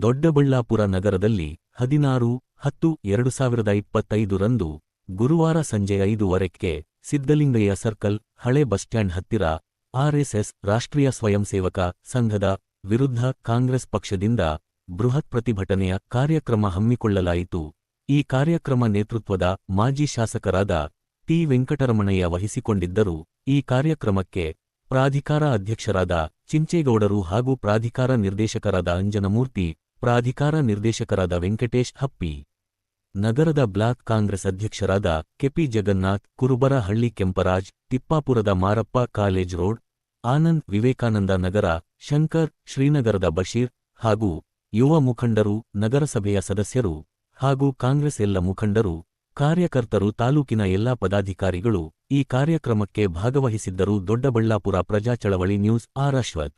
ದೊಡ್ಡಬಳ್ಳಾಪುರ ನಗರದಲ್ಲಿ 16-10-2025 ರಂದು ಗುರುವಾರ ಸಂಜೆ 5:15ಕ್ಕೆ ಸಿದ್ದಲಿಂಗಯ್ಯ ಸರ್ಕಲ್ ಹಳೆ ಬಸ್ ಸ್ಟ್ಯಾಂಡ್ ಹತ್ತಿರ ಆರ್ಎಸ್ಎಸ್ ರಾಷ್ಟ್ರೀಯ ಸ್ವಯಂ ಸೇವಕ ಸಂಘದ ವಿರುದ್ಧ ಕಾಂಗ್ರೆಸ್ ಪಕ್ಷದಿಂದ ಬೃಹತ್ ಪ್ರತಿಭಟನೆಯ ಕಾರ್ಯಕ್ರಮ ಹಮ್ಮಿಕೊಳ್ಳಲಾಯಿತು. ಈ ಕಾರ್ಯಕ್ರಮ ನೇತೃತ್ವದ ಮಾಜಿ ಶಾಸಕರಾದ ಟಿ. ವೆಂಕಟರಮಣಯ್ಯ ವಹಿಸಿಕೊಂಡಿದ್ದರು. ಈ ಕಾರ್ಯಕ್ರಮಕ್ಕೆ ಪ್ರಾಧಿಕಾರ ಅಧ್ಯಕ್ಷರಾದ ಚಿಂಚೇಗೌಡರು ಹಾಗೂ ಪ್ರಾಧಿಕಾರ ನಿರ್ದೇಶಕರಾದ ಅಂಜನಮೂರ್ತಿ, ಪ್ರಾಧಿಕಾರ ನಿರ್ದೇಶಕರಾದ ವೆಂಕಟೇಶ್ ಹಪ್ಪಿ, ನಗರದ ಬ್ಲಾಕ್ ಕಾಂಗ್ರೆಸ್ ಅಧ್ಯಕ್ಷರಾದ ಕೆಪಿ ಜಗನ್ನಾಥ್, ಕುರುಬರಹಳ್ಳಿ ಕೆಂಪರಾಜ್, ತಿಪ್ಪಾಪುರದ ಮಾರಪ್ಪ, ಕಾಲೇಜ್ ರೋಡ್ ಆನಂದ್, ವಿವೇಕಾನಂದ ನಗರ ಶಂಕರ್, ಶ್ರೀನಗರದ ಬಶೀರ್ ಹಾಗೂ ಯುವ ಮುಖಂಡರು, ನಗರಸಭೆಯ ಸದಸ್ಯರು ಹಾಗೂ ಕಾಂಗ್ರೆಸ್ ಎಲ್ಲ ಮುಖಂಡರು, ಕಾರ್ಯಕರ್ತರು, ತಾಲೂಕಿನ ಎಲ್ಲಾ ಪದಾಧಿಕಾರಿಗಳು ಈ ಕಾರ್ಯಕ್ರಮಕ್ಕೆ ಭಾಗವಹಿಸಿದ್ದರು. ದೊಡ್ಡಬಳ್ಳಾಪುರ ಪ್ರಜಾಚಳವಳಿ ನ್ಯೂಸ್ ಆರ್. ಅಶ್ವಥ್.